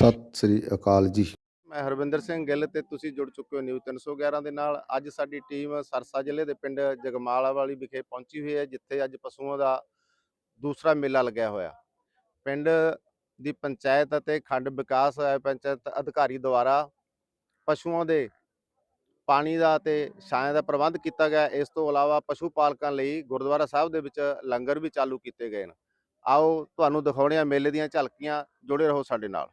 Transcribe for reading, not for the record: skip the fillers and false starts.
ਸਤਿ ਸ੍ਰੀ ਅਕਾਲ ਜੀ। ਮੈਂ ਹਰਵਿੰਦਰ ਸਿੰਘ ਗਿੱਲ ਤੇ ਤੁਸੀਂ ਜੁੜ ਚੁੱਕੇ ਹੋ ਨਿਊਜ਼ 311 ਦੇ ਨਾਲ। ਅੱਜ ਸਾਡੀ ਟੀਮ ਸਰਸਾ ਜ਼ਿਲ੍ਹੇ ਦੇ ਪਿੰਡ ਜਗਮਾਲਾ ਵਾਲੀ ਵਿਖੇ ਪਹੁੰਚੀ ਹੋਈ ਹੈ, ਜਿੱਥੇ ਅੱਜ ਪਸ਼ੂਆਂ ਦਾ ਦੂਸਰਾ ਮੇਲਾ ਲੱਗਿਆ ਹੋਇਆ। ਪਿੰਡ ਦੀ ਪੰਚਾਇਤ ਅਤੇ ਖੰਡ ਵਿਕਾਸ ਪੰਚਾਇਤ ਅਧਿਕਾਰੀ ਦੁਆਰਾ ਪਸ਼ੂਆਂ ਦੇ ਪਾਣੀ ਦਾ ਤੇ ਛਾਂ ਦਾ ਪ੍ਰਬੰਧ ਕੀਤਾ ਗਿਆ। ਇਸ ਤੋਂ ਇਲਾਵਾ ਪਸ਼ੂ ਪਾਲਕਾਂ ਲਈ ਗੁਰਦੁਆਰਾ ਸਾਹਿਬ ਦੇ ਵਿੱਚ ਲੰਗਰ ਵੀ ਚਾਲੂ ਕੀਤੇ ਗਏ ਨੇ। ਆਓ ਤੁਹਾਨੂੰ ਦਿਖਾਉਣੇ ਆ ਮੇਲੇ ਦੀਆਂ ਝਲਕੀਆਂ, ਜੁੜੇ ਰਹੋ ਸਾਡੇ ਨਾਲ।